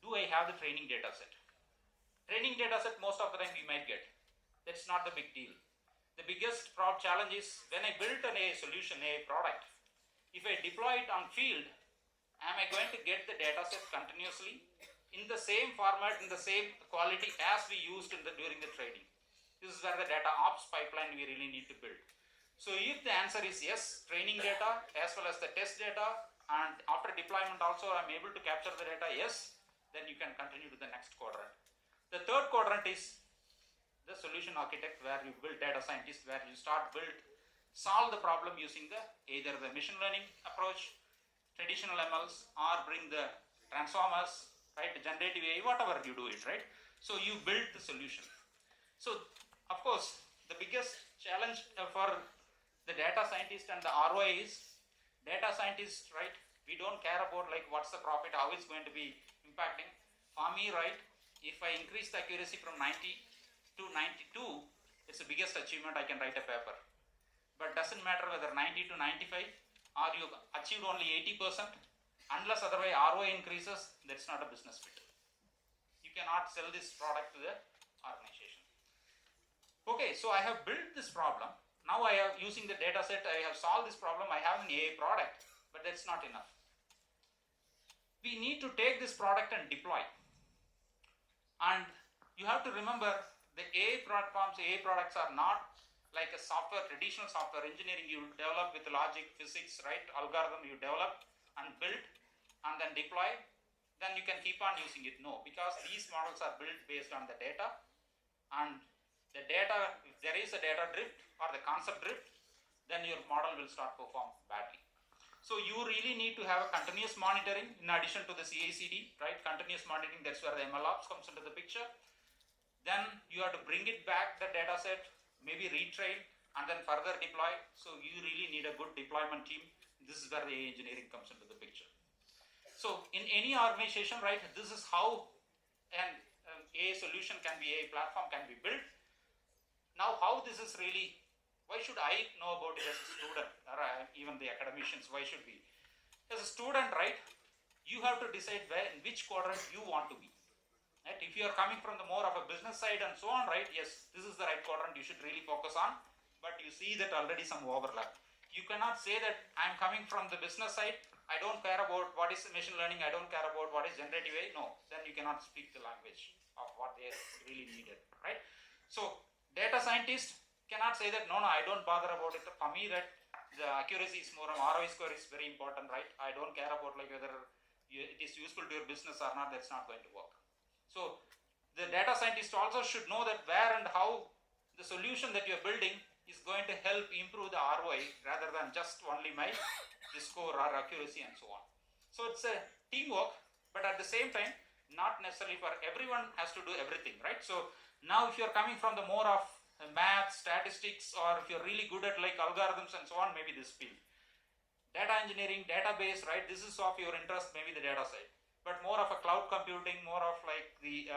Speaker 3: Do I have the training data set? Training data set most of the time we might get. That's not the big deal. The biggest challenge is when I built an AI solution, AI product, if I deploy it on field, am I going to get the data set continuously in the same format, in the same quality as we used during the training? This is where the data ops pipeline we really need to build. So if the answer is yes, training data as well as the test data, and after deployment also I'm able to capture the data, yes, then you can continue to the next quadrant. The third quadrant is the solution architect, where you build data scientist, where you start build solve the problem using either the machine learning approach, traditional MLs, or bring the transformers, right, generative AI, whatever you do it, right? So you build the solution. So of course, the biggest challenge for the data scientist and the ROI is, data scientists, right, we don't care about like what's the profit, how it's going to be impacting. For me, right, if I increase the accuracy from 90 to 92, it's the biggest achievement. I can write a paper. But doesn't matter whether 90 to 95 or you achieved only 80%, unless otherwise ROI increases, that's not a business fit. You cannot sell this product to the organization. Okay, so I have built this problem. Now I have, using the data set, I have solved this problem. I have an AI product, but that's not enough. We need to take this product and deploy. And you have to remember, the AI platforms, AI products are not like a software, traditional software engineering you develop with logic, physics, right, algorithm you develop and build and then deploy, then you can keep on using it. No, because these models are built based on the data, and the data, if there is a data drift or the concept drift, then your model will start perform badly. So you really need to have a continuous monitoring in addition to the CI/CD, right? Continuous monitoring, that's where the MLOps comes into the picture. Then you have to bring it back, the data set, maybe retrain, and then further deploy. So you really need a good deployment team. This is where the AI engineering comes into the picture. So in any organization, right, this is how an AI solution can be, a platform can be built. Now how this is really, why should I know about it as a student, or even the academicians, why should we? As a student, right, you have to decide where, in which quadrant you want to be. Right? If you are coming from the more of a business side and so on, right, yes, this is the right quadrant you should really focus on, but you see that already some overlap. You cannot say that I'm coming from the business side, I don't care about what is machine learning, I don't care about what is generative AI. No, then you cannot speak the language of what they really needed, right? So data scientists cannot say that, no, I don't bother about it. For me, that the accuracy is more, ROI score is very important, right? I don't care about like whether it is useful to your business or not, that's not going to work. So the data scientist also should know that where and how the solution that you're building is going to help improve the ROI rather than just only the score or accuracy and so on. So it's a teamwork, but at the same time, not necessarily for everyone has to do everything, right? So now if you're coming from the more of math, statistics, or if you're really good at like algorithms and so on, maybe this field. Data engineering, database, right? This is of your interest, maybe the data side. But more of a cloud computing, more of like the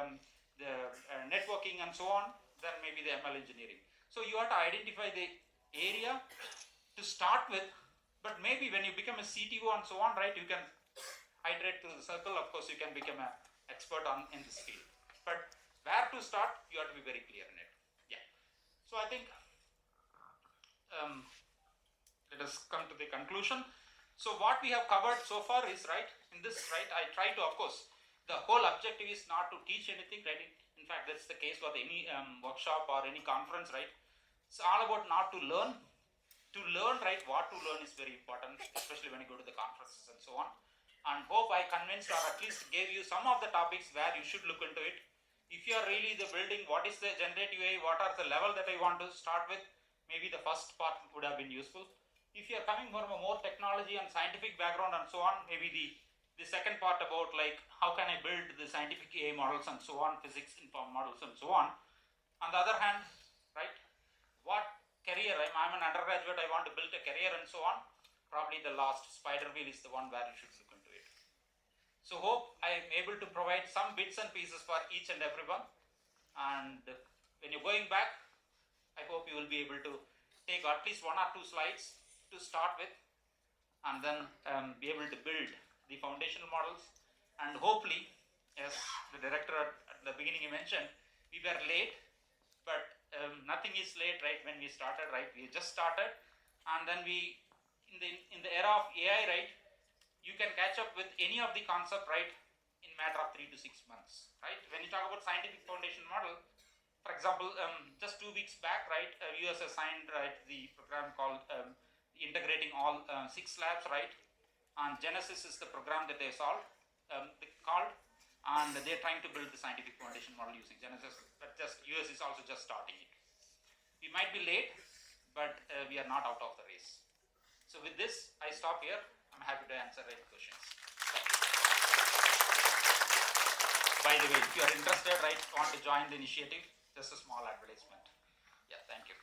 Speaker 3: networking and so on, then maybe the ML engineering. So you have to identify the area to start with, but maybe when you become a CTO and so on, right, you can iterate through the circle. Of course, you can become an expert in this field. But where to start, you have to be very clear in it. Yeah. So I think let us come to the conclusion. So what we have covered so far is, right, in this, right, I try to, of course, the whole objective is not to teach anything, right? In fact, that's the case for any workshop or any conference, right? It's all about not to learn. To learn, right, what to learn is very important, especially when you go to the conferences and so on. And hope I convinced or at least gave you some of the topics where you should look into it. If you are really the building, what is the generative AI, what are the level that I want to start with, maybe the first part would have been useful. If you are coming from a more technology and scientific background and so on, maybe the second part about like how can I build the scientific AI models and so on, physics informed models and so on. On the other hand, right, what career, I'm an undergraduate, I want to build a career and so on, probably the last spider wheel is the one where you should look into it. So hope I am able to provide some bits and pieces for each and everyone, and when you're going back, I hope you will be able to take at least one or two slides to start with, and then be able to build the foundational models. And hopefully, as the director at the beginning mentioned, we were late, but nothing is late, right? When we started, right, we just started, and then we in the era of AI, right, you can catch up with any of the concept, right, in matter of 3 to 6 months, right? When you talk about scientific foundation model, for example, just 2 weeks back, right, US assigned, right, the program called integrating all 6 labs, right, and Genesis is the program that they called, and they're trying to build the scientific foundation model using Genesis, but just US is also just starting it. We might be late, but we are not out of the race. So with this, I stop here. I'm happy to answer any questions. By the way, if you are interested, right, want to join the initiative, just a small advertisement. Yeah, thank you.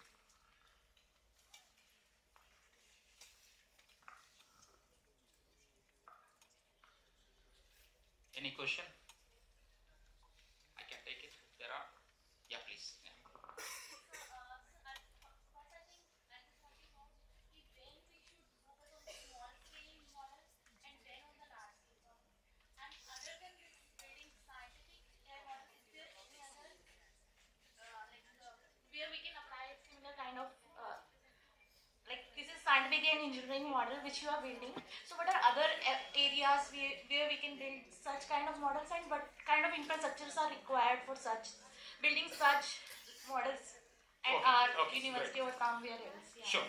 Speaker 3: Any question? I can take it. There are. Yeah, please. Yeah.
Speaker 1: Where we can apply similar kind of like this is scientific and engineering model which you are building. So what are other areas where we can build such kind of models, and what kind of infrastructures are required for such building such models at our university or somewhere else? Yeah.
Speaker 3: Sure.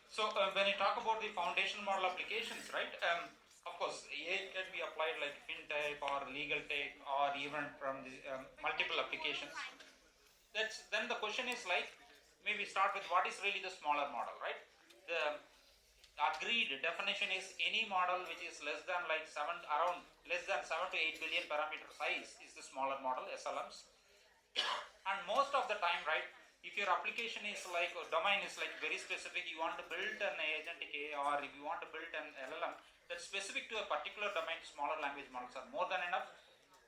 Speaker 3: So when you talk about the foundational model applications, right? Of course, AI can be applied like fintech or legal tech or even from the multiple applications. Then the question is like, maybe start with what is really the smaller model, right? The agreed definition is any model which is less than like 7 to 8 billion parameter size is the smaller model, SLMs. And most of the time, right, if your application is like, or domain is like very specific, you want to build an agentic AI, or if you want to build an LLM that's specific to a particular domain, smaller language models are more than enough.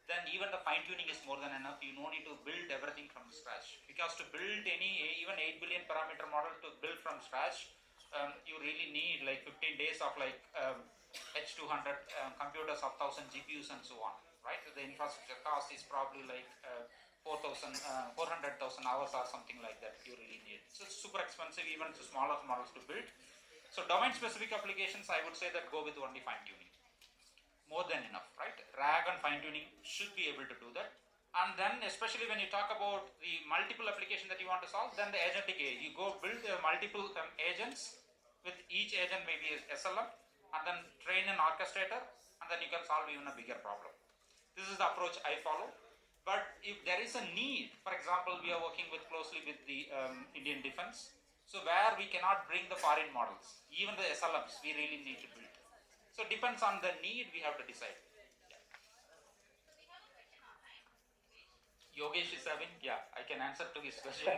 Speaker 3: Then even the fine tuning is more than enough. You no need to build everything from scratch, because to build any even 8 billion parameter model to build from scratch, you really need like 15 days of like H200 computers of 1000 GPUs and so on, right? The infrastructure cost is probably like 400,000 hours or something like that you really need. So it's super expensive even to smaller models to build. So domain specific applications, I would say that go with only fine tuning. More than enough, right? RAG and fine tuning should be able to do that. And then especially when you talk about the multiple application that you want to solve, then the agentic AI, you go build multiple agents, with each agent maybe SLM, and then train an orchestrator, and then you can solve even a bigger problem. This is the approach I follow. But if there is a need, for example, we are working closely with the Indian Defense, so where we cannot bring the foreign models, even the SLMs, we really need to build. So depends on the need, we have to decide. Yogesh is having, I can answer to his question.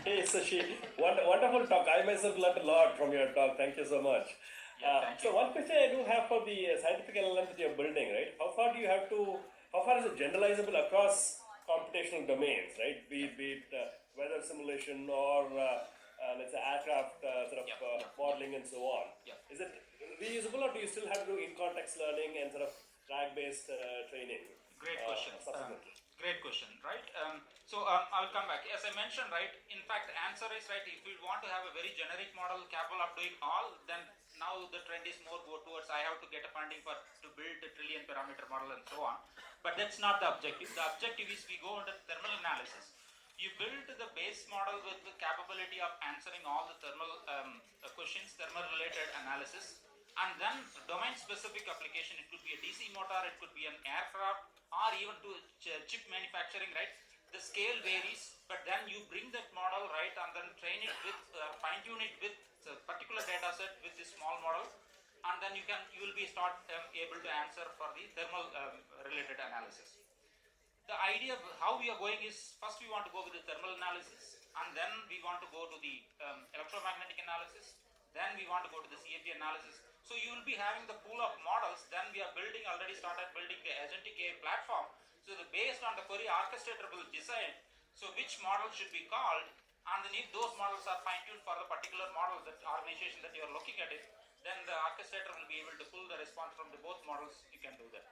Speaker 4: Hey Sashi, wonderful talk. I myself learned a lot from your talk. Thank you so much.
Speaker 3: Thank you.
Speaker 4: So one question I do have for the scientific LLM that you're building, right? How far is it generalizable across computational domains, right? Be it weather simulation or let's say aircraft modeling and so on.
Speaker 3: Yeah.
Speaker 4: Is it reusable, or do you still have to do in-context learning and sort of RAG-based training?
Speaker 3: Great question.
Speaker 4: Subsequently.
Speaker 3: Great question, right? I'll come back. As I mentioned, right, in fact, the answer is right. If you want to have a very generic model capable of doing all, then now the trend is more go towards I have to get a funding to build a trillion parameter model and so on. But that's not the objective. The objective is we go under thermal analysis. You build the base model with the capability of answering all the thermal questions, thermal related analysis, and then domain specific application. It could be a DC motor, it could be an aircraft, or even to chip manufacturing, right? The scale varies, but then you bring that model, right, and then train it with, fine tune it with a particular data set with this small model, and then you will be able to answer for the thermal related analysis. The idea of how we are going is, first we want to go with the thermal analysis, and then we want to go to the electromagnetic analysis, then we want to go to the CFD analysis. So you will be having the pool of models. Then we are already started building the agentic AI platform. So based on the query, orchestrator will decide so which model should be called, and then if those models are fine-tuned for the particular model, that organization that you are looking at it, then the orchestrator will be able to pull the response from the both models. You can do that.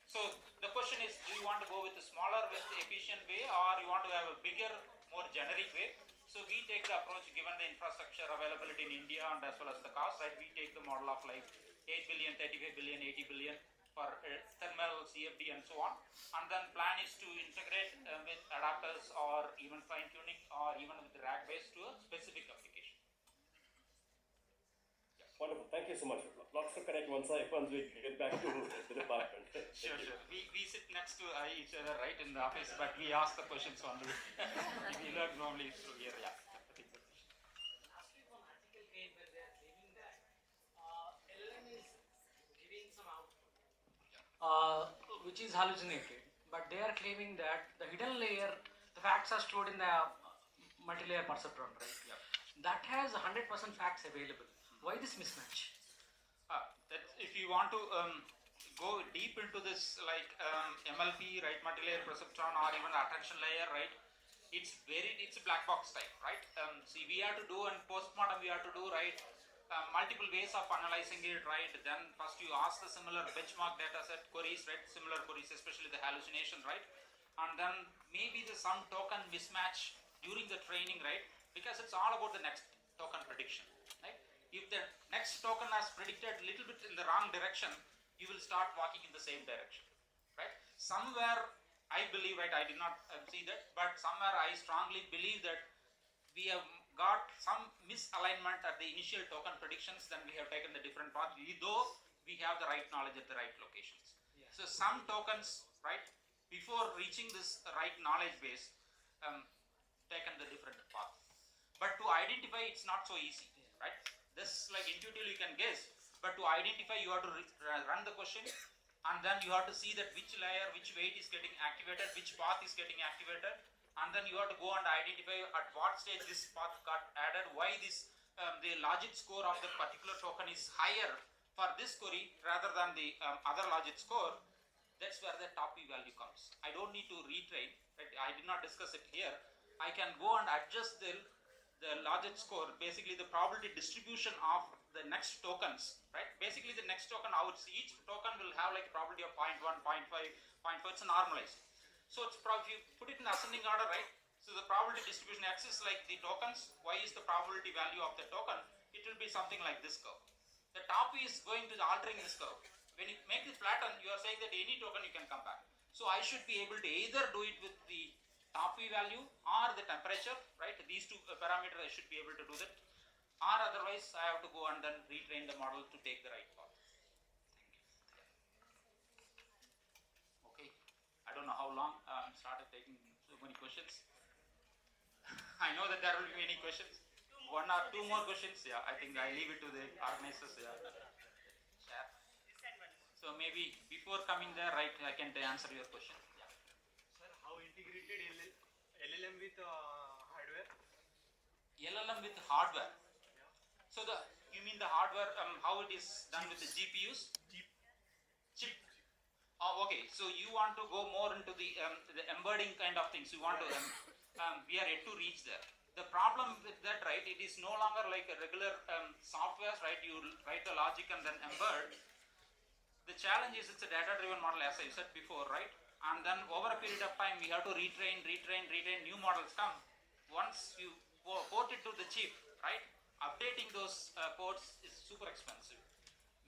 Speaker 3: So the question is, do you want to go with a smaller, with efficient way, or you want to have a bigger, more generic way? So we take the approach, given the infrastructure availability in India and as well as the cost, right? We take the model of like 8 billion, 35 billion, 80 billion for thermal, CFD and so on. And then plan is to integrate with adapters or even fine tuning or even with RAG based to a specific application.
Speaker 4: Wonderful. Thank you so much. Lots to connect once we get back to the department.
Speaker 3: Sure. We sit next to each other, right, in the office, but we ask the questions only. We learn normally through here. Yeah.
Speaker 5: which is hallucinated. But they are claiming that the hidden layer, the facts are stored in the multi-layer perceptron, right?
Speaker 3: Yeah.
Speaker 5: That has 100% facts available. Why this mismatch?
Speaker 3: If you want to go deep into this, like MLP, right, multi-layer perceptron, or even attention layer, right, it's a black box type, right? See, we have to do, and postmortem we have to do, right, multiple ways of analyzing it, right? Then first you ask the similar benchmark data set queries, right, similar queries, especially the hallucination, right? And then maybe there's some token mismatch during the training, right? Because it's all about the next token prediction, right? If the next token has predicted a little bit in the wrong direction, you will start walking in the same direction, right? Somewhere I believe, right, I did not see that, but somewhere I strongly believe that we have got some misalignment at the initial token predictions, then we have taken the different path, though we have the right knowledge at the right locations. Yeah. So some tokens, right, before reaching this right knowledge base, taken the different path. But to identify, it's not so easy, right? This, like, intuitively you can guess, but to identify, you have to run the question, and then you have to see that which layer, which weight is getting activated, which path is getting activated, and then you have to go and identify at what stage this path got added, why this the logic score of the particular token is higher for this query rather than the other logic score. That's where the top P value comes. I don't need to retrain, right? I did not discuss it here. I can go and adjust the logic score, basically the probability distribution of the next tokens, right? Basically the next token, each token will have like a probability of 0.1, 0.5, 0.4, it's normalized. So it's if you put it in ascending order, right? So the probability distribution X is like the tokens, Y is the probability value of the token. It will be something like this curve. The top is going to altering this curve. When you make it flatten, you are saying that any token you can come back. So I should be able to either do it with the top P value or the temperature, right? These two parameters I should be able to do that. Or otherwise I have to go and then retrain the model to take the right path. Okay. I don't know how long started taking so many questions. I know that there will be many questions. One or two more questions. Yeah, I think I leave it to the organizers. Yeah. So maybe before coming there, right, I can answer your question. Yeah.
Speaker 6: Sir, how integrated LLM with hardware?
Speaker 3: LLM with hardware.
Speaker 6: Yeah.
Speaker 3: So you mean the hardware? How it is done with the GPUs? Chip. Oh, okay. So you want to go more into the embedding kind of things. You want to. We are yet to reach there. The problem with that, right? It is no longer like a regular software, right? You write the logic and then embed. The challenge is it's a data-driven model, as I said before, right? And then over a period of time, we have to retrain, new models come. Once you port it to the chip, right? Updating those ports is super expensive.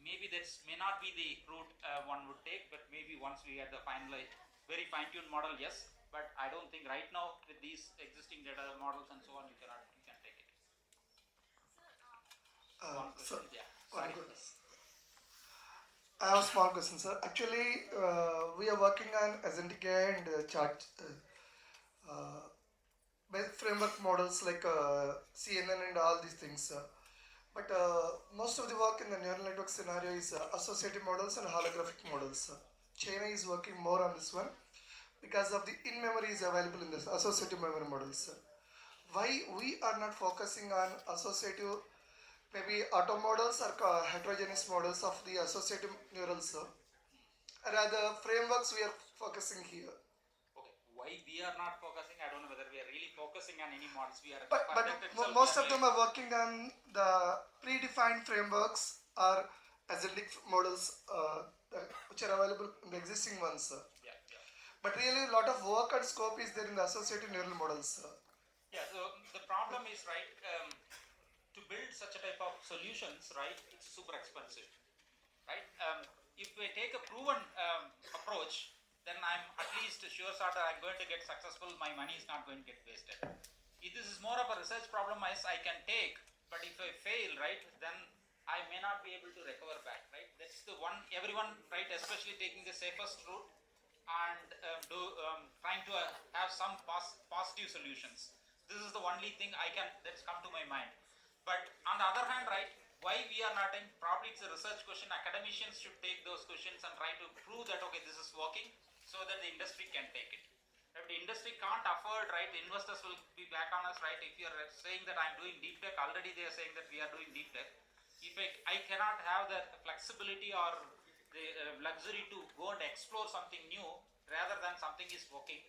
Speaker 3: Maybe that may not be the route one would take, but maybe once we get the very fine-tuned model, yes. But I don't think right now with these existing data models and so on, you can take it. One question, yeah. Sorry.
Speaker 7: I have a small question, sir. Actually, we are working on agentic AI and chart framework models like CNN and all these things. But most of the work in the neural network scenario is associative models and holographic models. China is working more on this one because of the in-memory is available in this associative memory models. Why we are not focusing on associative, maybe auto models or heterogeneous models of the associative neurals? Rather, frameworks we are focusing here.
Speaker 3: Okay, why we are not focusing? I don't know whether we are really focusing on any models. We are.
Speaker 7: But most of them are working on the predefined frameworks or agentic models which are available in the existing ones.
Speaker 3: Yeah.
Speaker 7: But really, a lot of work and scope is there in the associative neural models.
Speaker 3: Yeah. So the problem is, right, to build such a type of solutions, right, it's super expensive, right? If we take a proven approach, then I'm at least sure that I'm going to get successful. My money is not going to get wasted. If this is more of a research problem as I can take, but if I fail, right, then I may not be able to recover back, right? That's the one, everyone, right, especially taking the safest route and trying to have some positive solutions. This is the only thing that's come to my mind. But on the other hand, right, Why we are not in? Probably it's a research question. Academicians should take those questions and try to prove that okay, this is working, so that the industry can take it. If the industry can't afford, right, the investors will be back on us, right? If you are saying that I'm doing deep tech, already they are saying that we are doing deep tech. If I cannot have the flexibility or the luxury to go and explore something new rather than something is working,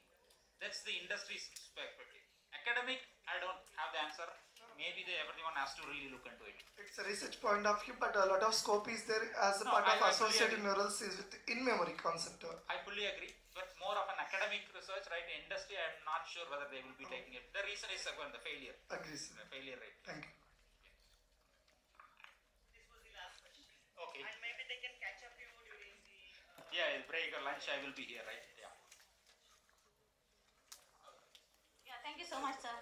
Speaker 3: that's the industry's perspective. Academic, I don't have the answer. Maybe everyone has to really look into it.
Speaker 7: It's a research point of view, but a lot of scope is there as a
Speaker 3: No,
Speaker 7: part
Speaker 3: I
Speaker 7: of
Speaker 3: fully
Speaker 7: associative
Speaker 3: agree.
Speaker 7: neurals is with in-memory concept.
Speaker 3: I fully agree, but more of an academic research, right? Industry, I'm not sure whether they will be taking it. The reason is again the failure.
Speaker 7: Agree, sir.
Speaker 3: The failure rate.
Speaker 7: Thank you.
Speaker 8: This was the last question.
Speaker 3: Okay.
Speaker 8: And maybe they can catch up you during the.
Speaker 3: Yeah, break or lunch, I will be here, right? Yeah.
Speaker 2: Yeah, thank you so much, sir.